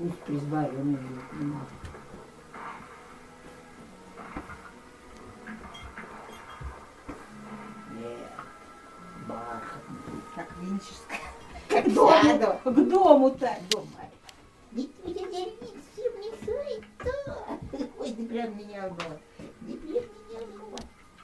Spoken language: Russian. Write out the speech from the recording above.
Пусть присбавленный нема. Бархатный. Как венческая. К дому так. Ведь у тебя все мешает, то. Ой, ты прям меня обдала.